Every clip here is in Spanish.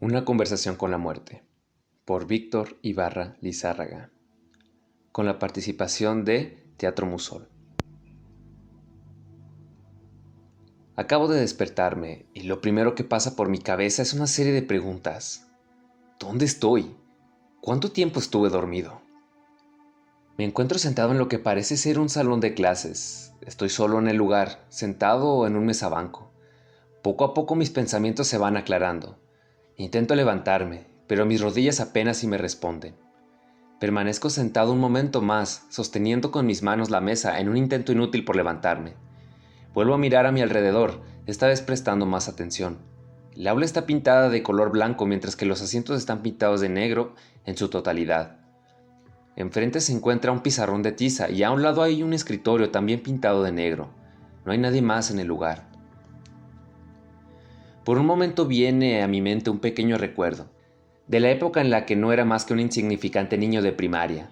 Una conversación con la muerte, por Víctor Ibarra Lizárraga, con la participación de Teatro Musol. Acabo de despertarme y lo primero que pasa por mi cabeza es una serie de preguntas. ¿Dónde estoy? ¿Cuánto tiempo estuve dormido? Me encuentro sentado en lo que parece ser un salón de clases. Estoy solo en el lugar, sentado en un mesabanco. Poco a poco mis pensamientos se van aclarando. Intento levantarme, pero mis rodillas apenas si me responden. Permanezco sentado un momento más, sosteniendo con mis manos la mesa en un intento inútil por levantarme. Vuelvo a mirar a mi alrededor, esta vez prestando más atención. El aula está pintada de color blanco mientras que los asientos están pintados de negro en su totalidad. Enfrente se encuentra un pizarrón de tiza y a un lado hay un escritorio también pintado de negro. No hay nadie más en el lugar. Por un momento viene a mi mente un pequeño recuerdo, de la época en la que no era más que un insignificante niño de primaria.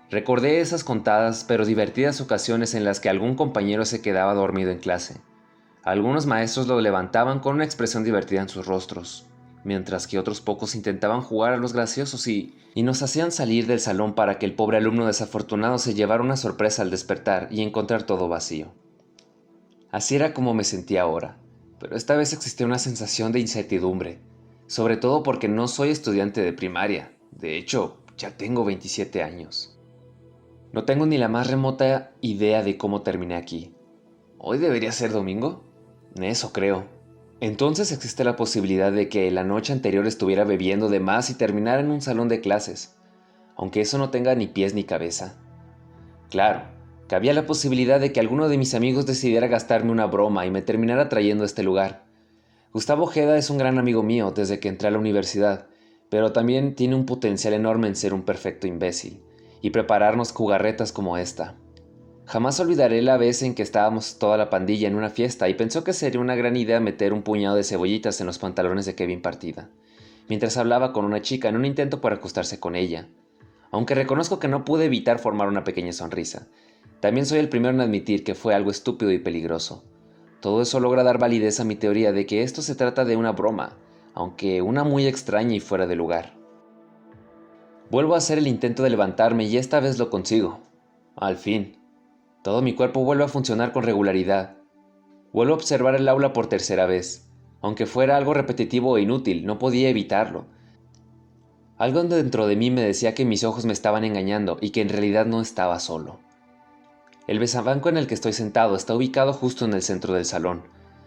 Recordé esas contadas pero divertidas ocasiones en las que algún compañero se quedaba dormido en clase. Algunos maestros lo levantaban con una expresión divertida en sus rostros, mientras que otros pocos intentaban jugar a los graciosos y nos hacían salir del salón para que el pobre alumno desafortunado se llevara una sorpresa al despertar y encontrar todo vacío. Así era como me sentía ahora, pero esta vez existía una sensación de incertidumbre, sobre todo porque no soy estudiante de primaria. De hecho, ya tengo 27 años. No tengo ni la más remota idea de cómo terminé aquí. ¿Hoy debería ser domingo? Eso creo. Entonces existe la posibilidad de que la noche anterior estuviera bebiendo de más y terminara en un salón de clases, aunque eso no tenga ni pies ni cabeza. Claro, cabía la posibilidad de que alguno de mis amigos decidiera gastarme una broma y me terminara trayendo a este lugar. Gustavo Ojeda es un gran amigo mío desde que entré a la universidad, pero también tiene un potencial enorme en ser un perfecto imbécil y prepararnos jugarretas como esta. Jamás olvidaré la vez en que estábamos toda la pandilla en una fiesta y pensó que sería una gran idea meter un puñado de cebollitas en los pantalones de Kevin Partida, mientras hablaba con una chica en un intento por acostarse con ella. Aunque reconozco que no pude evitar formar una pequeña sonrisa, también soy el primero en admitir que fue algo estúpido y peligroso. Todo eso logra dar validez a mi teoría de que esto se trata de una broma, aunque una muy extraña y fuera de lugar. Vuelvo a hacer el intento de levantarme y esta vez lo consigo. Al fin. Todo mi cuerpo vuelve a funcionar con regularidad. Vuelvo a observar el aula por tercera vez. Aunque fuera algo repetitivo e inútil, no podía evitarlo. Algo dentro de mí me decía que mis ojos me estaban engañando y que en realidad no estaba solo. El mesabanco en el que estoy sentado está ubicado justo en el centro del salón.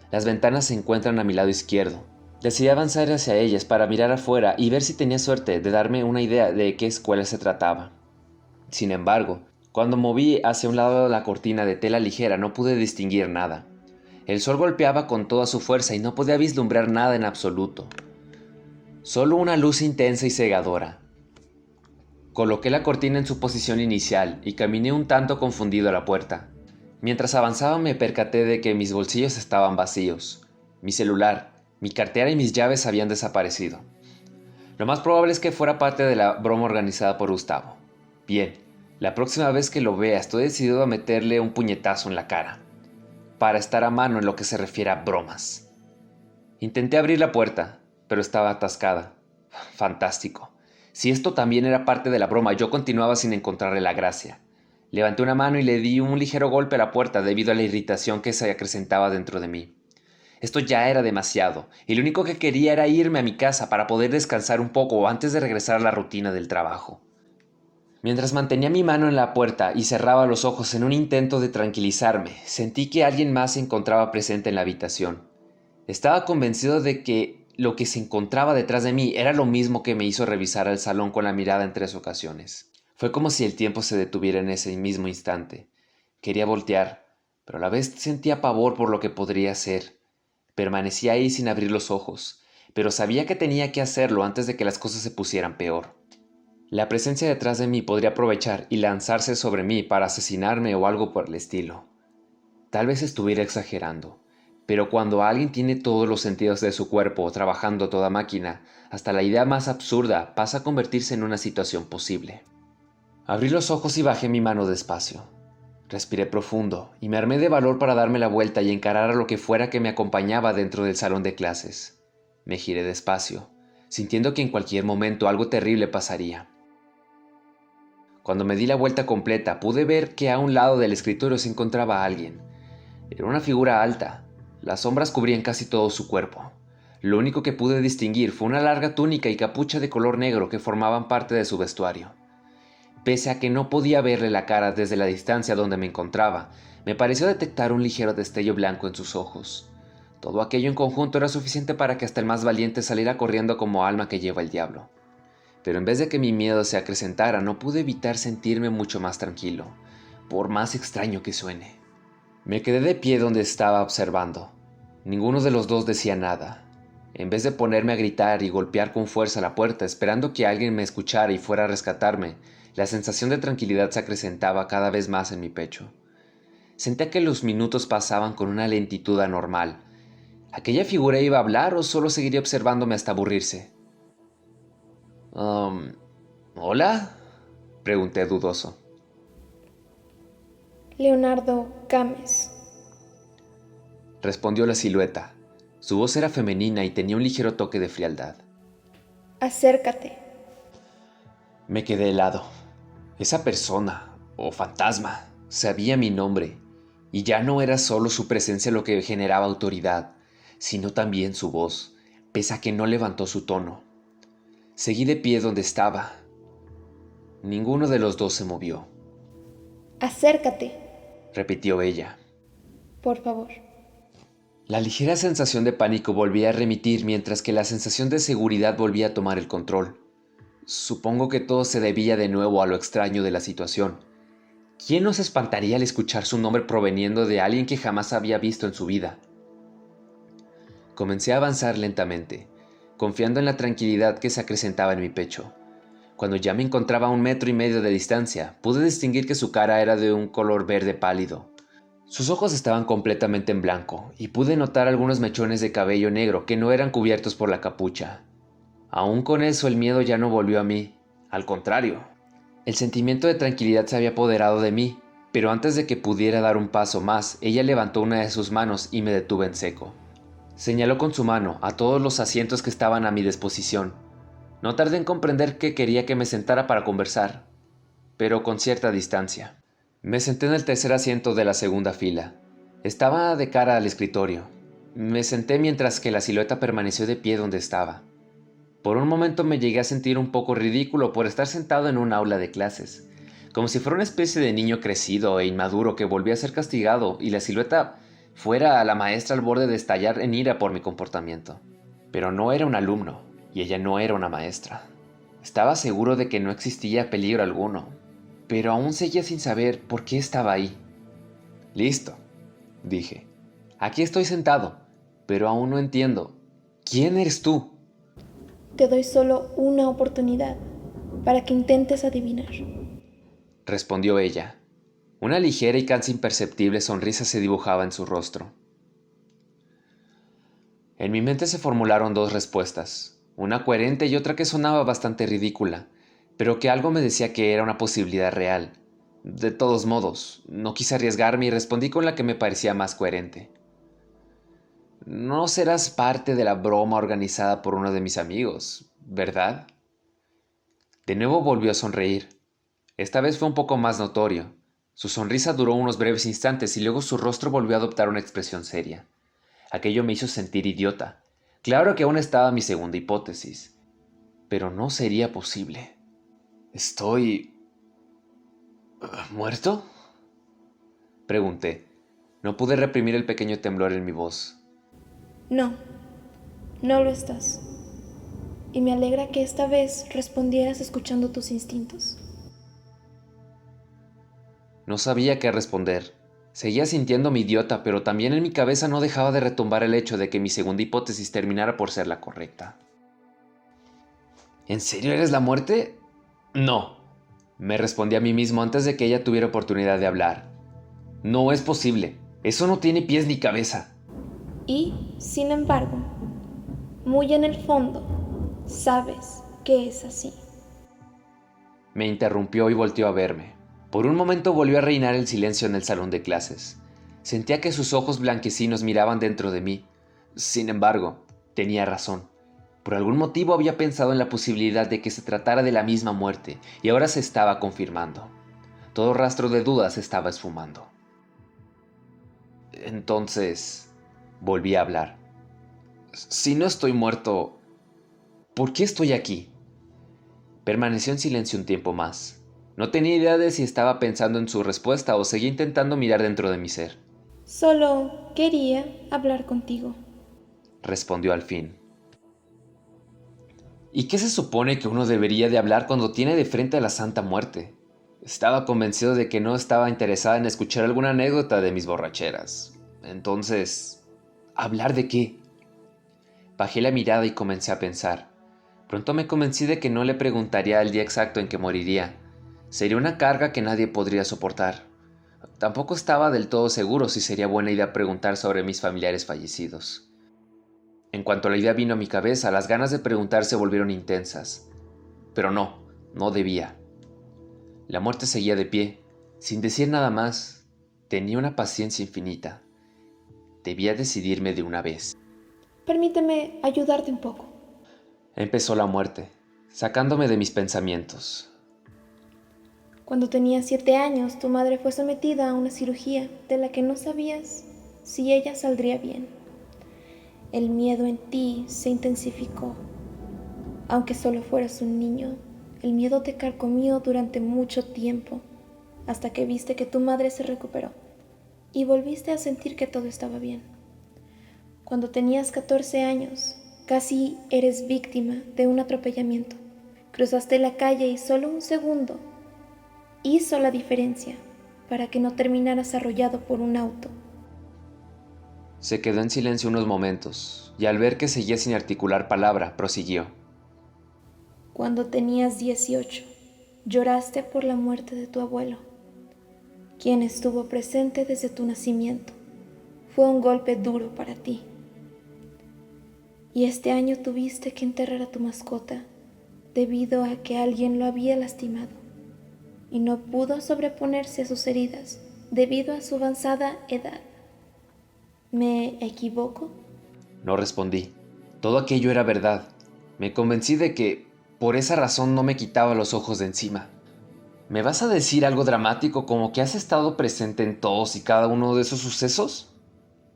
Las ventanas se encuentran a mi lado izquierdo. Decidí avanzar hacia ellas para mirar afuera y ver si tenía suerte de darme una idea de qué escuela se trataba. Sin embargo, cuando moví hacia un lado la cortina de tela ligera no pude distinguir nada. El sol golpeaba con toda su fuerza y no podía vislumbrar nada en absoluto. Solo una luz intensa y cegadora. Coloqué la cortina en su posición inicial y caminé un tanto confundido a la puerta. Mientras avanzaba me percaté de que mis bolsillos estaban vacíos. Mi celular, mi cartera y mis llaves habían desaparecido. Lo más probable es que fuera parte de la broma organizada por Gustavo. Bien, la próxima vez que lo vea estoy decidido a meterle un puñetazo en la cara, para estar a mano en lo que se refiere a bromas. Intenté abrir la puerta, pero estaba atascada. Fantástico. Si esto también era parte de la broma, yo continuaba sin encontrarle la gracia. Levanté una mano y le di un ligero golpe a la puerta debido a la irritación que se acrecentaba dentro de mí. Esto ya era demasiado, y lo único que quería era irme a mi casa para poder descansar un poco antes de regresar a la rutina del trabajo. Mientras mantenía mi mano en la puerta y cerraba los ojos en un intento de tranquilizarme, sentí que alguien más se encontraba presente en la habitación. Estaba convencido de que lo que se encontraba detrás de mí era lo mismo que me hizo revisar el salón con la mirada en 3 ocasiones. Fue como si el tiempo se detuviera en ese mismo instante. Quería voltear, pero a la vez sentía pavor por lo que podría ser. Permanecía ahí sin abrir los ojos, pero sabía que tenía que hacerlo antes de que las cosas se pusieran peor. La presencia detrás de mí podría aprovechar y lanzarse sobre mí para asesinarme o algo por el estilo. Tal vez estuviera exagerando, pero cuando alguien tiene todos los sentidos de su cuerpo trabajando a toda máquina, hasta la idea más absurda pasa a convertirse en una situación posible. Abrí los ojos y bajé mi mano despacio. Respiré profundo y me armé de valor para darme la vuelta y encarar a lo que fuera que me acompañaba dentro del salón de clases. Me giré despacio. sintiendo que en cualquier momento algo terrible pasaría. Cuando me di la vuelta completa, pude ver que a un lado del escritorio se encontraba alguien. Era una figura alta. Las sombras cubrían casi todo su cuerpo. Lo único que pude distinguir fue una larga túnica y capucha de color negro que formaban parte de su vestuario. Pese a que no podía verle la cara desde la distancia donde me encontraba, me pareció detectar un ligero destello blanco en sus ojos. Todo aquello en conjunto era suficiente para que hasta el más valiente saliera corriendo como alma que lleva el diablo. Pero en vez de que mi miedo se acrecentara, no pude evitar sentirme mucho más tranquilo, por más extraño que suene. Me quedé de pie donde estaba observando. Ninguno de los dos decía nada. En vez de ponerme a gritar y golpear con fuerza la puerta esperando que alguien me escuchara y fuera a rescatarme, la sensación de tranquilidad se acrecentaba cada vez más en mi pecho. Sentía que los minutos pasaban con una lentitud anormal. ¿Aquella figura iba a hablar o solo seguiría observándome hasta aburrirse? ¿Hola? Pregunté dudoso. Leonardo Gámez. Respondió la silueta. Su voz era femenina y tenía un ligero toque de frialdad. Acércate. Me quedé helado. Esa persona, o fantasma, sabía mi nombre, y ya no era solo su presencia lo que generaba autoridad, sino también su voz, pese a que no levantó su tono. Seguí de pie donde estaba. Ninguno de los dos se movió. Acércate, Repitió ella. por favor. La ligera sensación de pánico volvía a remitir mientras que la sensación de seguridad volvía a tomar el control. Supongo que todo se debía de nuevo a lo extraño de la situación. ¿Quién no se espantaría al escuchar su nombre proveniendo de alguien que jamás había visto en su vida? Comencé a avanzar lentamente, confiando en la tranquilidad que se acrecentaba en mi pecho. Cuando ya me encontraba a 1,5 metros de distancia, pude distinguir que su cara era de un color verde pálido. Sus ojos estaban completamente en blanco, y pude notar algunos mechones de cabello negro que no eran cubiertos por la capucha. Aún con eso, el miedo ya no volvió a mí. Al contrario, el sentimiento de tranquilidad se había apoderado de mí, pero antes de que pudiera dar un paso más, ella levantó una de sus manos y me detuve en seco. Señaló con su mano a todos los asientos que estaban a mi disposición. No tardé en comprender que quería que me sentara para conversar, pero con cierta distancia. Me senté en el tercer asiento de la segunda fila. Estaba de cara al escritorio. Me senté mientras que la silueta permaneció de pie donde estaba. Por un momento me llegué a sentir un poco ridículo por estar sentado en un aula de clases, como si fuera una especie de niño crecido e inmaduro que volvía a ser castigado y la silueta fuera a la maestra al borde de estallar en ira por mi comportamiento. Pero no era un alumno, y ella no era una maestra. Estaba seguro de que no existía peligro alguno, pero aún seguía sin saber por qué estaba ahí. Listo, dije. Aquí estoy sentado, pero aún no entiendo. ¿Quién eres tú? Te doy solo una oportunidad para que intentes adivinar. Respondió ella. Una ligera y casi imperceptible sonrisa se dibujaba en su rostro. En mi mente se formularon dos respuestas, una coherente y otra que sonaba bastante ridícula, pero que algo me decía que era una posibilidad real. De todos modos, no quise arriesgarme y respondí con la que me parecía más coherente. No serás parte de la broma organizada por uno de mis amigos, ¿verdad? De nuevo volvió a sonreír. Esta vez fue un poco más notorio. Su sonrisa duró unos breves instantes y luego su rostro volvió a adoptar una expresión seria. Aquello me hizo sentir idiota. Claro que aún estaba mi segunda hipótesis, pero no sería posible. ¿Estoy... muerto? Pregunté. No pude reprimir el pequeño temblor en mi voz. No, no lo estás. Y me alegra que esta vez respondieras escuchando tus instintos. No sabía qué responder. Seguía sintiéndome idiota, pero también en mi cabeza no dejaba de retumbar el hecho de que mi segunda hipótesis terminara por ser la correcta. ¿En serio eres la muerte? No, me respondí a mí mismo antes de que ella tuviera oportunidad de hablar. No es posible. Eso no tiene pies ni cabeza. Y, sin embargo, muy en el fondo, sabes que es así. Me interrumpió y volteó a verme. Por un momento volvió a reinar el silencio en el salón de clases. Sentía que sus ojos blanquecinos miraban dentro de mí. Sin embargo, tenía razón. Por algún motivo había pensado en la posibilidad de que se tratara de la misma muerte, y ahora se estaba confirmando. Todo rastro de dudas se estaba esfumando. Entonces, volví a hablar. Si no estoy muerto, ¿por qué estoy aquí? Permaneció en silencio un tiempo más. No tenía idea de si estaba pensando en su respuesta o seguía intentando mirar dentro de mi ser. Solo quería hablar contigo. Respondió al fin. ¿Y qué se supone que uno debería de hablar cuando tiene de frente a la Santa Muerte? Estaba convencido de que no estaba interesada en escuchar alguna anécdota de mis borracheras. Entonces, ¿hablar de qué? Bajé la mirada y comencé a pensar. Pronto me convencí de que no le preguntaría el día exacto en que moriría. Sería una carga que nadie podría soportar. Tampoco estaba del todo seguro si sería buena idea preguntar sobre mis familiares fallecidos. En cuanto la idea vino a mi cabeza, las ganas de preguntar se volvieron intensas. Pero no debía. La muerte seguía de pie, sin decir nada más. Tenía una paciencia infinita. Debía decidirme de una vez. Permíteme ayudarte un poco. Empezó la muerte, sacándome de mis pensamientos. Cuando tenías 7 años, tu madre fue sometida a una cirugía de la que no sabías si ella saldría bien. El miedo en ti se intensificó. Aunque solo fueras un niño, el miedo te carcomió durante mucho tiempo, hasta que viste que tu madre se recuperó y volviste a sentir que todo estaba bien. Cuando tenías 14 años, casi eres víctima de un atropellamiento. Cruzaste la calle y solo un segundo hizo la diferencia para que no terminaras arrollado por un auto. Se quedó en silencio unos momentos, y al ver que seguía sin articular palabra, prosiguió. Cuando tenías 18, lloraste por la muerte de tu abuelo, quien estuvo presente desde tu nacimiento. Fue un golpe duro para ti. Y este año tuviste que enterrar a tu mascota debido a que alguien lo había lastimado y no pudo sobreponerse a sus heridas debido a su avanzada edad. ¿Me equivoco? No respondí. Todo aquello era verdad. Me convencí de que, por esa razón, no me quitaba los ojos de encima. ¿Me vas a decir algo dramático como que has estado presente en todos y cada uno de esos sucesos?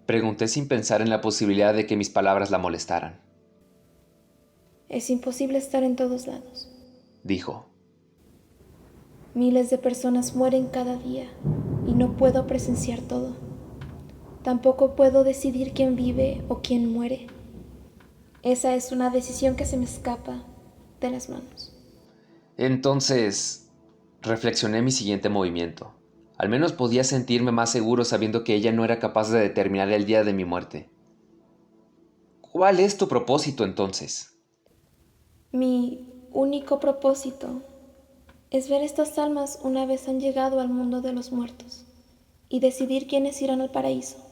Pregunté sin pensar en la posibilidad de que mis palabras la molestaran. Es imposible estar en todos lados. Dijo. Miles de personas mueren cada día y no puedo presenciar todo. Tampoco puedo decidir quién vive o quién muere. Esa es una decisión que se me escapa de las manos. Entonces, reflexioné mi siguiente movimiento. Al menos podía sentirme más seguro sabiendo que ella no era capaz de determinar el día de mi muerte. ¿Cuál es tu propósito entonces? Mi único propósito es ver estas almas una vez han llegado al mundo de los muertos y decidir quiénes irán al paraíso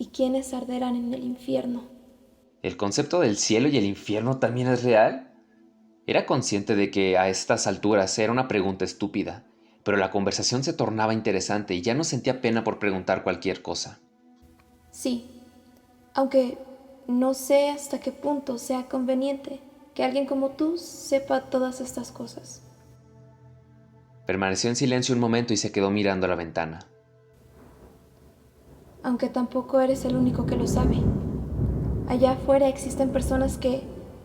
y quiénes arderán en el infierno. ¿El concepto del cielo y el infierno también es real? Era consciente de que a estas alturas era una pregunta estúpida, pero la conversación se tornaba interesante y ya no sentía pena por preguntar cualquier cosa. Sí, aunque no sé hasta qué punto sea conveniente que alguien como tú sepa todas estas cosas. Permaneció en silencio un momento y se quedó mirando a la ventana. Aunque tampoco eres el único que lo sabe. Allá afuera existen personas que,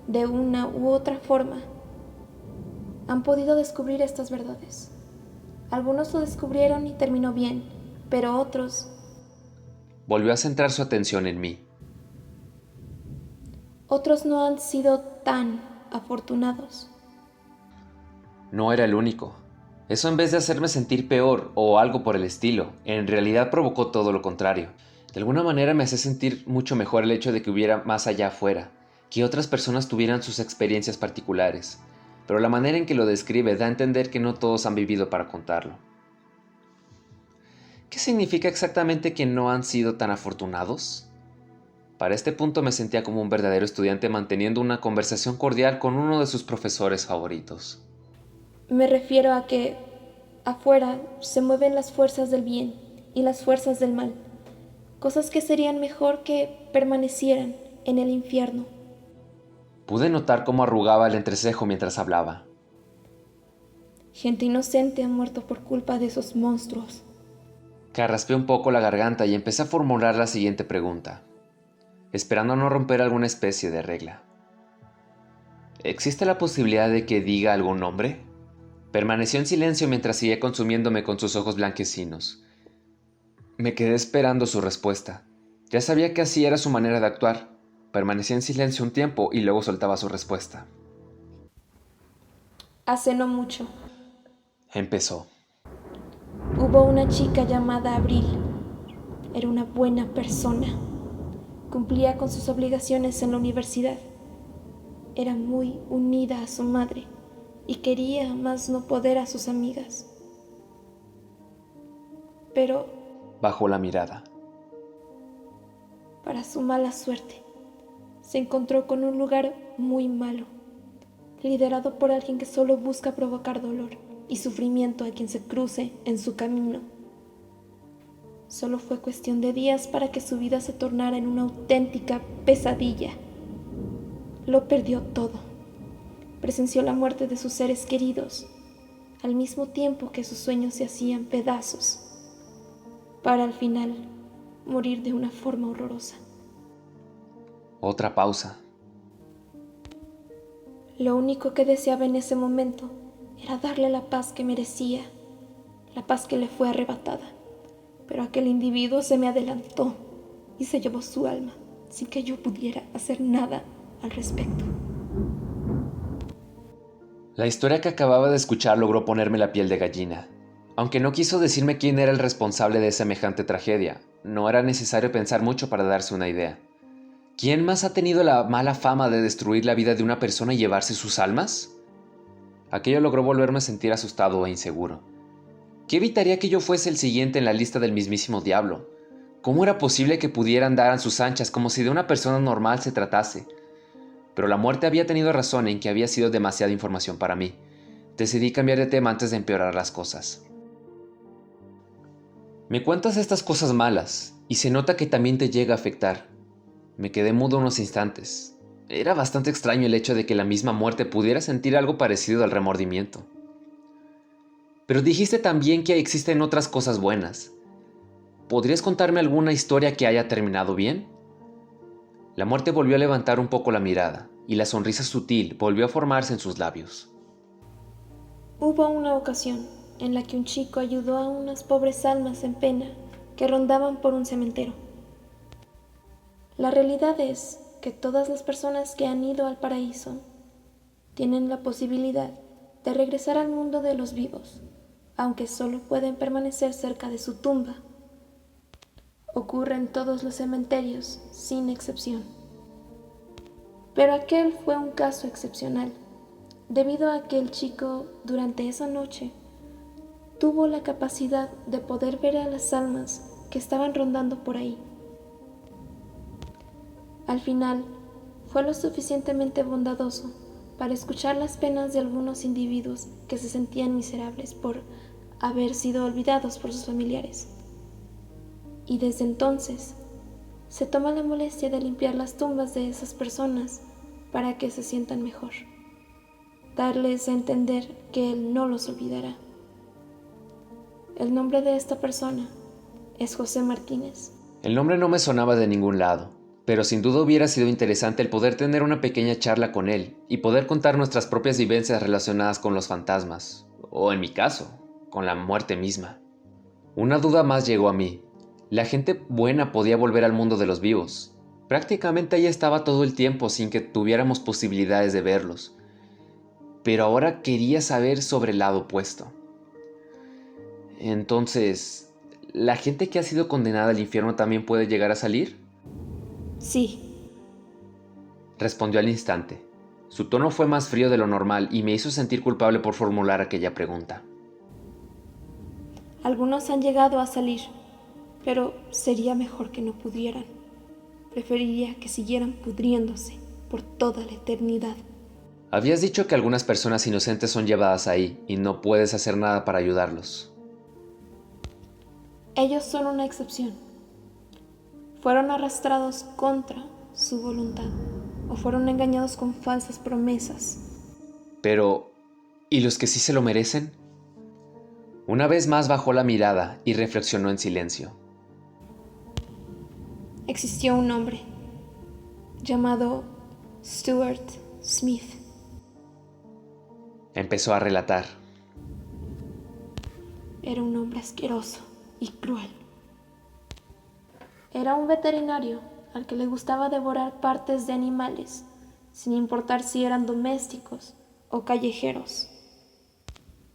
de una u otra forma, han podido descubrir estas verdades. Algunos lo descubrieron y terminó bien, pero otros... Volvió a centrar su atención en mí. Otros no han sido tan afortunados. No era el único. Eso, en vez de hacerme sentir peor o algo por el estilo, en realidad provocó todo lo contrario. De alguna manera me hacía sentir mucho mejor el hecho de que hubiera más allá afuera, que otras personas tuvieran sus experiencias particulares, pero la manera en que lo describe da a entender que no todos han vivido para contarlo. ¿Qué significa exactamente que no han sido tan afortunados? Para este punto me sentía como un verdadero estudiante manteniendo una conversación cordial con uno de sus profesores favoritos. Me refiero a que afuera se mueven las fuerzas del bien y las fuerzas del mal, cosas que serían mejor que permanecieran en el infierno. Pude notar cómo arrugaba el entrecejo mientras hablaba. Gente inocente ha muerto por culpa de esos monstruos. Carraspé un poco la garganta y empecé a formular la siguiente pregunta, esperando no romper alguna especie de regla. ¿Existe la posibilidad de que diga algún nombre? Permaneció en silencio mientras seguía consumiéndome con sus ojos blanquecinos. Me quedé esperando su respuesta. Ya sabía que así era su manera de actuar. Permanecía en silencio un tiempo y luego soltaba su respuesta. Hace no mucho, Empezó. hubo una chica llamada Abril. Era una buena persona. Cumplía con sus obligaciones en la universidad. Era muy unida a su madre y quería más no poder a sus amigas. Pero, Bajó la mirada. para su mala suerte, se encontró con un lugar muy malo, liderado por alguien que solo busca provocar dolor y sufrimiento a quien se cruce en su camino. Solo fue cuestión de días para que su vida se tornara en una auténtica pesadilla. Lo perdió todo. Presenció la muerte de sus seres queridos, al mismo tiempo que sus sueños se hacían pedazos, para al final morir de una forma horrorosa. Otra pausa. Lo único que deseaba en ese momento era darle la paz que merecía, la paz que le fue arrebatada. Pero aquel individuo se me adelantó y se llevó su alma sin que yo pudiera hacer nada al respecto. La historia que acababa de escuchar logró ponerme la piel de gallina. Aunque no quiso decirme quién era el responsable de semejante tragedia, no era necesario pensar mucho para darse una idea. ¿Quién más ha tenido la mala fama de destruir la vida de una persona y llevarse sus almas? Aquello logró volverme a sentir asustado e inseguro. ¿Qué evitaría que yo fuese el siguiente en la lista del mismísimo diablo? ¿Cómo era posible que pudiera andar a sus anchas como si de una persona normal se tratase? Pero la muerte había tenido razón en que había sido demasiada información para mí. Decidí cambiar de tema antes de empeorar las cosas. Me cuentas estas cosas malas, y se nota que también te llega a afectar. Me quedé mudo unos instantes. Era bastante extraño el hecho de que la misma muerte pudiera sentir algo parecido al remordimiento. Pero dijiste también que existen otras cosas buenas. ¿Podrías contarme alguna historia que haya terminado bien? La muerte volvió a levantar un poco la mirada, y la sonrisa sutil volvió a formarse en sus labios. Hubo una ocasión en la que un chico ayudó a unas pobres almas en pena que rondaban por un cementerio. La realidad es que todas las personas que han ido al paraíso tienen la posibilidad de regresar al mundo de los vivos, aunque solo pueden permanecer cerca de su tumba. Ocurre en todos los cementerios, sin excepción. Pero aquel fue un caso excepcional, debido a que el chico, durante esa noche, tuvo la capacidad de poder ver a las almas que estaban rondando por ahí. Al final, fue lo suficientemente bondadoso para escuchar las penas de algunos individuos que se sentían miserables por haber sido olvidados por sus familiares. Y desde entonces, se toma la molestia de limpiar las tumbas de esas personas para que se sientan mejor. Darles a entender que Él no los olvidará. El nombre de esta persona es José Martínez. El nombre no me sonaba de ningún lado, pero sin duda hubiera sido interesante el poder tener una pequeña charla con él y poder contar nuestras propias vivencias relacionadas con los fantasmas, o en mi caso, con la muerte misma. Una duda más llegó a mí. La gente buena podía volver al mundo de los vivos. Prácticamente ahí estaba todo el tiempo sin que tuviéramos posibilidades de verlos. Pero ahora quería saber sobre el lado opuesto. Entonces, ¿la gente que ha sido condenada al infierno también puede llegar a salir? Sí, Respondió al instante. Su tono fue más frío de lo normal y me hizo sentir culpable por formular aquella pregunta. algunos han llegado a salir, pero sería mejor que no pudieran. Preferiría que siguieran pudriéndose por toda la eternidad. Habías dicho que algunas personas inocentes son llevadas ahí y no puedes hacer nada para ayudarlos. Ellos son una excepción. Fueron arrastrados contra su voluntad. o fueron engañados con falsas promesas. Pero, ¿y los que sí se lo merecen? Una vez más bajó la mirada y reflexionó en silencio. Existió un hombre llamado Stuart Smith. Empezó a relatar. Era un hombre asqueroso y cruel. Era un veterinario al que le gustaba devorar partes de animales, sin importar si eran domésticos o callejeros.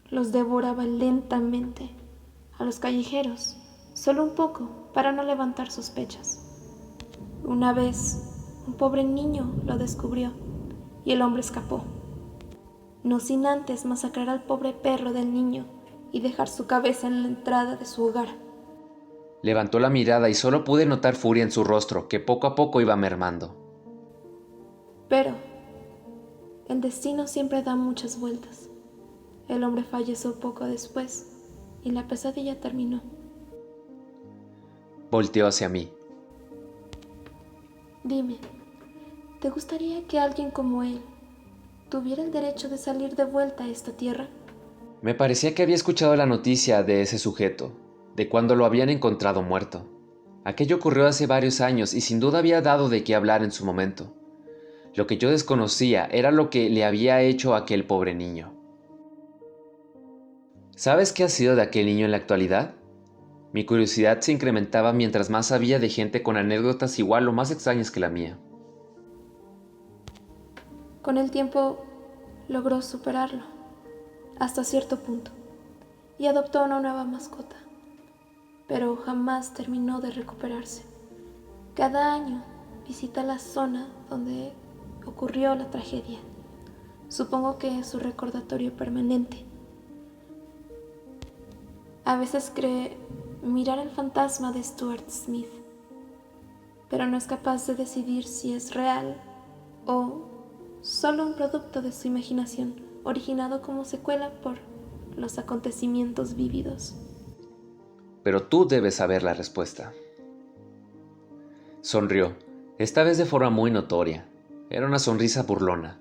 Los devoraba lentamente. A los callejeros, solo un poco, para no levantar sospechas. Una vez, un pobre niño lo descubrió y el hombre escapó, no sin antes masacrar al pobre perro del niño y dejar su cabeza en la entrada de su hogar. Levantó la mirada y solo pude notar furia en su rostro, que poco a poco iba mermando. Pero el destino siempre da muchas vueltas. El hombre falleció poco después y la pesadilla terminó. Volteó hacia mí. Dime, ¿te gustaría que alguien como él tuviera el derecho de salir de vuelta a esta tierra? Me parecía que había escuchado la noticia de ese sujeto, de cuando lo habían encontrado muerto. Aquello ocurrió hace varios años y sin duda había dado de qué hablar en su momento. Lo que yo desconocía era lo que le había hecho a aquel pobre niño. ¿Sabes qué ha sido de aquel niño en la actualidad? Mi curiosidad se incrementaba mientras más sabía de gente con anécdotas igual o más extrañas que la mía. Con el tiempo logró superarlo, hasta cierto punto, y adoptó una nueva mascota, pero jamás terminó de recuperarse. Cada año visita la zona donde ocurrió la tragedia. Supongo que es su recordatorio permanente. A veces cree mirar el fantasma de Stuart Smith, pero no es capaz de decidir si es real o solo un producto de su imaginación, originado como secuela por los acontecimientos vívidos. Pero tú debes saber la respuesta. Sonrió, esta vez de forma muy notoria. Era una sonrisa burlona.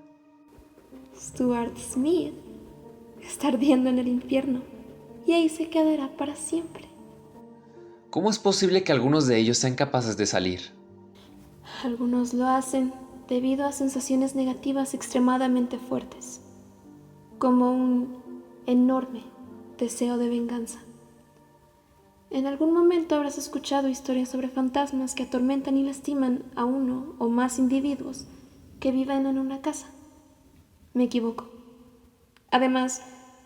Stuart Smith está ardiendo en el infierno y ahí se quedará para siempre. ¿Cómo es posible que algunos de ellos sean capaces de salir? Algunos lo hacen debido a sensaciones negativas extremadamente fuertes, como un enorme deseo de venganza. En algún momento habrás escuchado historias sobre fantasmas que atormentan y lastiman a uno o más individuos que viven en una casa. Me equivoco. Además,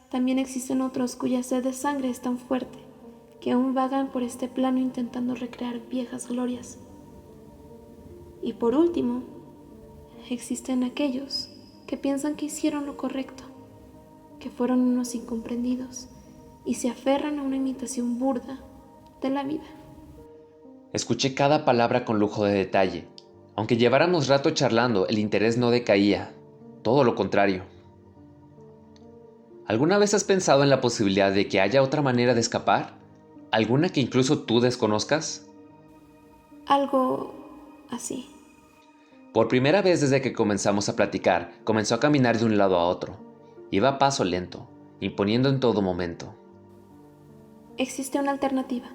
también existen otros cuya sed de sangre es tan fuerte que aún vagan por este plano intentando recrear viejas glorias. Y por último, existen aquellos que piensan que hicieron lo correcto, que fueron unos incomprendidos y se aferran a una imitación burda de la vida. Escuché cada palabra con lujo de detalle. Aunque lleváramos rato charlando, el interés no decaía. Todo lo contrario. ¿Alguna vez has pensado en la posibilidad de que haya otra manera de escapar? ¿Alguna que incluso tú desconozcas? Algo así. Por primera vez desde que comenzamos a platicar, comenzó a caminar de un lado a otro. Iba a paso lento, imponiendo en todo momento. Existe una alternativa.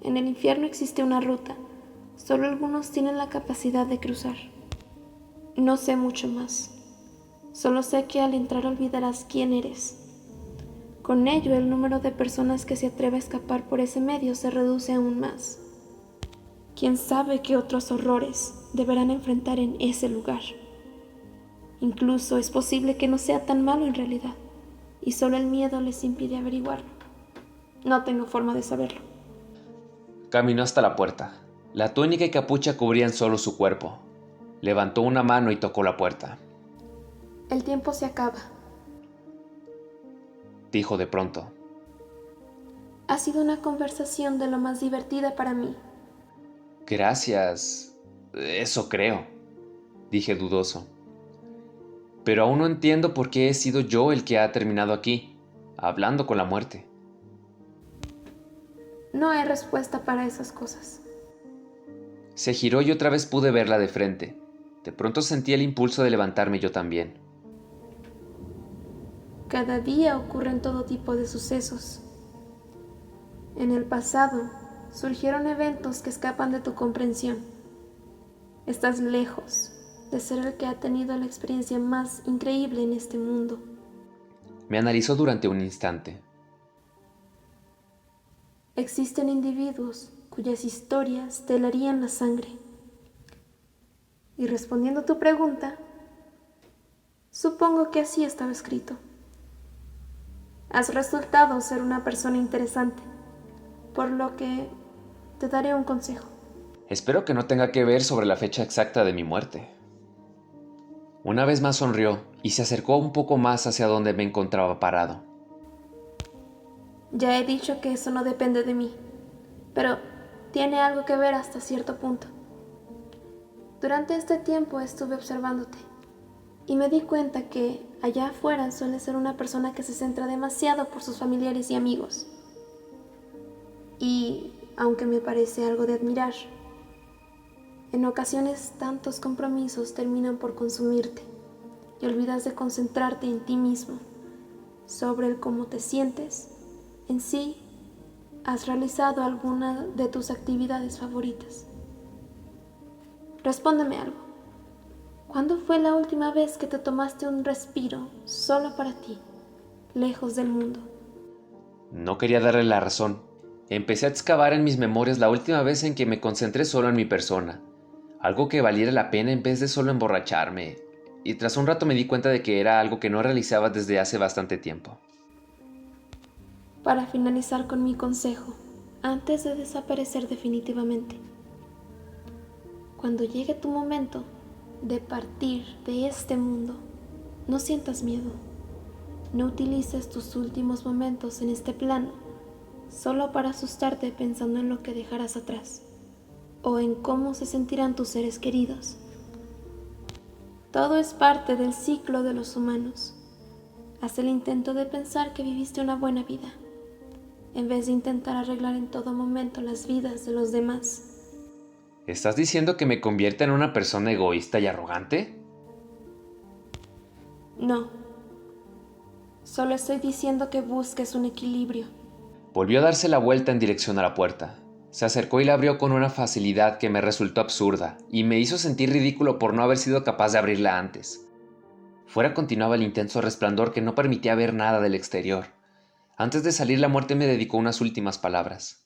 En el infierno existe una ruta. Solo algunos tienen la capacidad de cruzar. No sé mucho más. Solo sé que al entrar olvidarás quién eres. Con ello, el número de personas que se atreve a escapar por ese medio se reduce aún más. ¿Quién sabe qué otros horrores deberán enfrentar en ese lugar? Incluso es posible que no sea tan malo en realidad, y solo el miedo les impide averiguarlo. No tengo forma de saberlo. Caminó hasta la puerta. La túnica y capucha cubrían solo su cuerpo. Levantó una mano y tocó la puerta. El tiempo se acaba. Dijo de pronto. Ha sido una conversación de lo más divertida para mí. Gracias. Eso creo, dije dudoso. Pero aún no entiendo por qué he sido yo el que ha terminado aquí, hablando con la muerte. No hay respuesta para esas cosas. Se giró y otra vez pude verla de frente. De pronto sentí el impulso de levantarme yo también. Cada día ocurren todo tipo de sucesos. En el pasado surgieron eventos que escapan de tu comprensión. Estás lejos de ser el que ha tenido la experiencia más increíble en este mundo. Me analizó durante un instante. Existen individuos cuyas historias te helarían la sangre. Y respondiendo a tu pregunta, supongo que así estaba escrito. Has resultado ser una persona interesante, por lo que te daré un consejo. Espero que no tenga que ver sobre la fecha exacta de mi muerte. Una vez más sonrió y se acercó un poco más hacia donde me encontraba parado. Ya he dicho que eso no depende de mí, pero tiene algo que ver hasta cierto punto. Durante este tiempo estuve observándote y me di cuenta que allá afuera suele ser una persona que se centra demasiado por sus familiares y amigos. Y, aunque me parece algo de admirar, en ocasiones tantos compromisos terminan por consumirte y olvidas de concentrarte en ti mismo, sobre el cómo te sientes. En sí, ¿has realizado alguna de tus actividades favoritas? Respóndeme algo. ¿Cuándo fue la última vez que te tomaste un respiro solo para ti, lejos del mundo? No quería darle la razón. Empecé a excavar en mis memorias la última vez en que me concentré solo en mi persona, algo que valiera la pena en vez de solo emborracharme, y tras un rato me di cuenta de que era algo que no realizaba desde hace bastante tiempo. Para finalizar con mi consejo, antes de desaparecer definitivamente, cuando llegue tu momento de partir de este mundo, no sientas miedo. No utilices tus últimos momentos en este plano solo para asustarte pensando en lo que dejarás atrás o en cómo se sentirán tus seres queridos. Todo es parte del ciclo de los humanos. Haz el intento de pensar que viviste una buena vida, en vez de intentar arreglar en todo momento las vidas de los demás. ¿Estás diciendo que me convierta en una persona egoísta y arrogante? No, solo estoy diciendo que busques un equilibrio. Volvió a darse la vuelta en dirección a la puerta. Se acercó y la abrió con una facilidad que me resultó absurda y me hizo sentir ridículo por no haber sido capaz de abrirla antes. Fuera continuaba el intenso resplandor que no permitía ver nada del exterior. Antes de salir, la muerte me dedicó unas últimas palabras.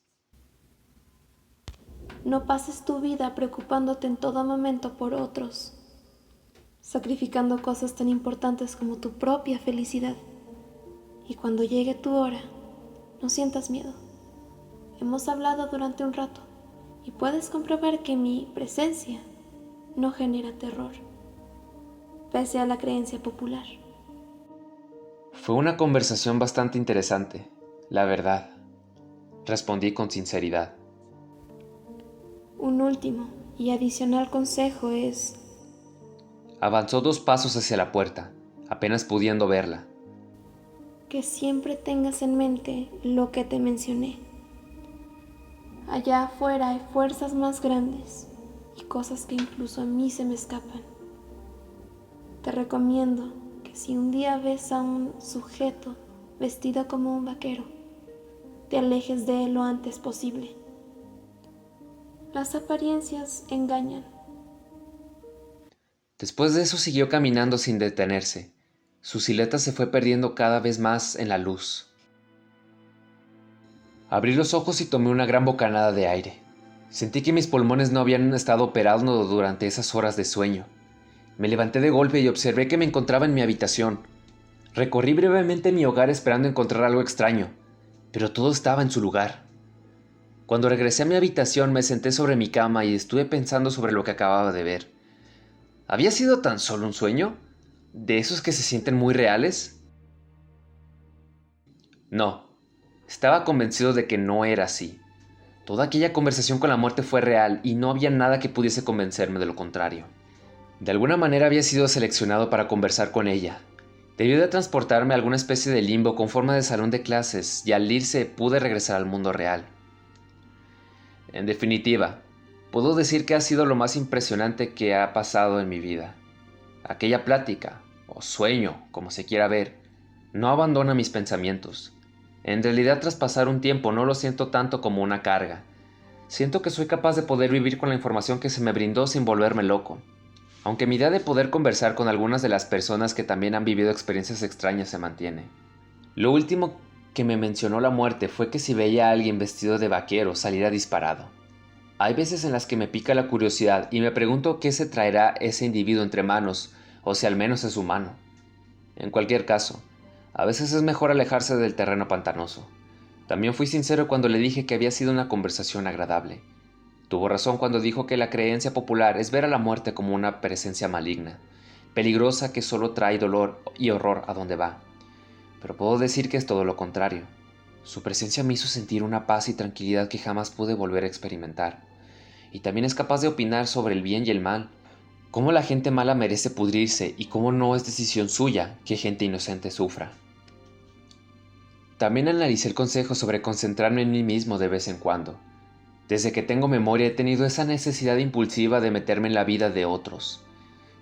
No pases tu vida preocupándote en todo momento por otros, sacrificando cosas tan importantes como tu propia felicidad. Y cuando llegue tu hora, no sientas miedo. Hemos hablado durante un rato y puedes comprobar que mi presencia no genera terror, pese a la creencia popular. Fue una conversación bastante interesante, la verdad. Respondí con sinceridad. Un último y adicional consejo es: Avanzó 2 pasos hacia la puerta, apenas pudiendo verla. que siempre tengas en mente lo que te mencioné. Allá afuera hay fuerzas más grandes y cosas que incluso a mí se me escapan. Te recomiendo que si un día ves a un sujeto vestido como un vaquero, te alejes de él lo antes posible. Las apariencias engañan. Después de eso siguió caminando sin detenerse. Su silueta se fue perdiendo cada vez más en la luz. Abrí los ojos y tomé una gran bocanada de aire. Sentí que mis pulmones no habían estado operando durante esas horas de sueño. Me levanté de golpe y observé que me encontraba en mi habitación. Recorrí brevemente mi hogar esperando encontrar algo extraño, pero todo estaba en su lugar. Cuando regresé a mi habitación me senté sobre mi cama y estuve pensando sobre lo que acababa de ver. ¿Había sido tan solo un sueño? ¿De esos que se sienten muy reales? No, estaba convencido de que no era así. Toda aquella conversación con la muerte fue real y no había nada que pudiese convencerme de lo contrario. De alguna manera había sido seleccionado para conversar con ella. Debió de transportarme a alguna especie de limbo con forma de salón de clases y al irse pude regresar al mundo real. En definitiva, Puedo decir que ha sido lo más impresionante que ha pasado en mi vida. Aquella plática, o sueño, como se quiera ver, no abandona mis pensamientos. En realidad, tras pasar un tiempo, no lo siento tanto como una carga. Siento que soy capaz de poder vivir con la información que se me brindó sin volverme loco. Aunque mi idea de poder conversar con algunas de las personas que también han vivido experiencias extrañas se mantiene. Lo último que me mencionó la muerte fue que si veía a alguien vestido de vaquero saliera disparado. Hay veces en las que me pica la curiosidad y me pregunto qué se traerá ese individuo entre manos, o si al menos es humano. En cualquier caso, a veces es mejor alejarse del terreno pantanoso. También fui sincero cuando le dije que había sido una conversación agradable. Tuvo razón cuando dijo que la creencia popular es ver a la muerte como una presencia maligna, peligrosa que solo trae dolor y horror a donde va. Pero puedo decir que es todo lo contrario. Su presencia me hizo sentir una paz y tranquilidad que jamás pude volver a experimentar. Y también es capaz de opinar sobre el bien y el mal, cómo la gente mala merece pudrirse y cómo no es decisión suya que gente inocente sufra. También analicé el consejo sobre concentrarme en mí mismo de vez en cuando. Desde que tengo memoria he tenido esa necesidad impulsiva de meterme en la vida de otros,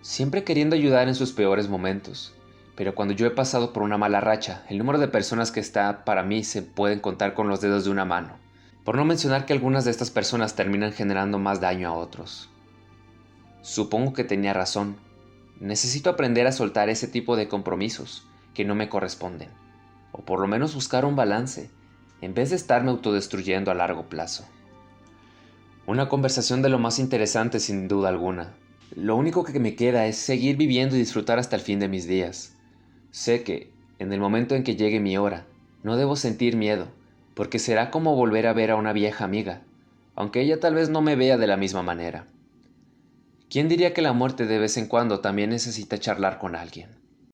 siempre queriendo ayudar en sus peores momentos. Pero cuando yo he pasado por una mala racha, el número de personas que está para mí se pueden contar con los dedos de una mano, por no mencionar que algunas de estas personas terminan generando más daño a otros. Supongo que tenía razón. Necesito aprender a soltar ese tipo de compromisos que no me corresponden, o por lo menos buscar un balance, en vez de estarme autodestruyendo a largo plazo. Una conversación de lo más interesante sin duda alguna. Lo único que me queda es seguir viviendo y disfrutar hasta el fin de mis días. Sé que, en el momento en que llegue mi hora, no debo sentir miedo, porque será como volver a ver a una vieja amiga, aunque ella tal vez no me vea de la misma manera. ¿Quién diría que la muerte de vez en cuando también necesita charlar con alguien?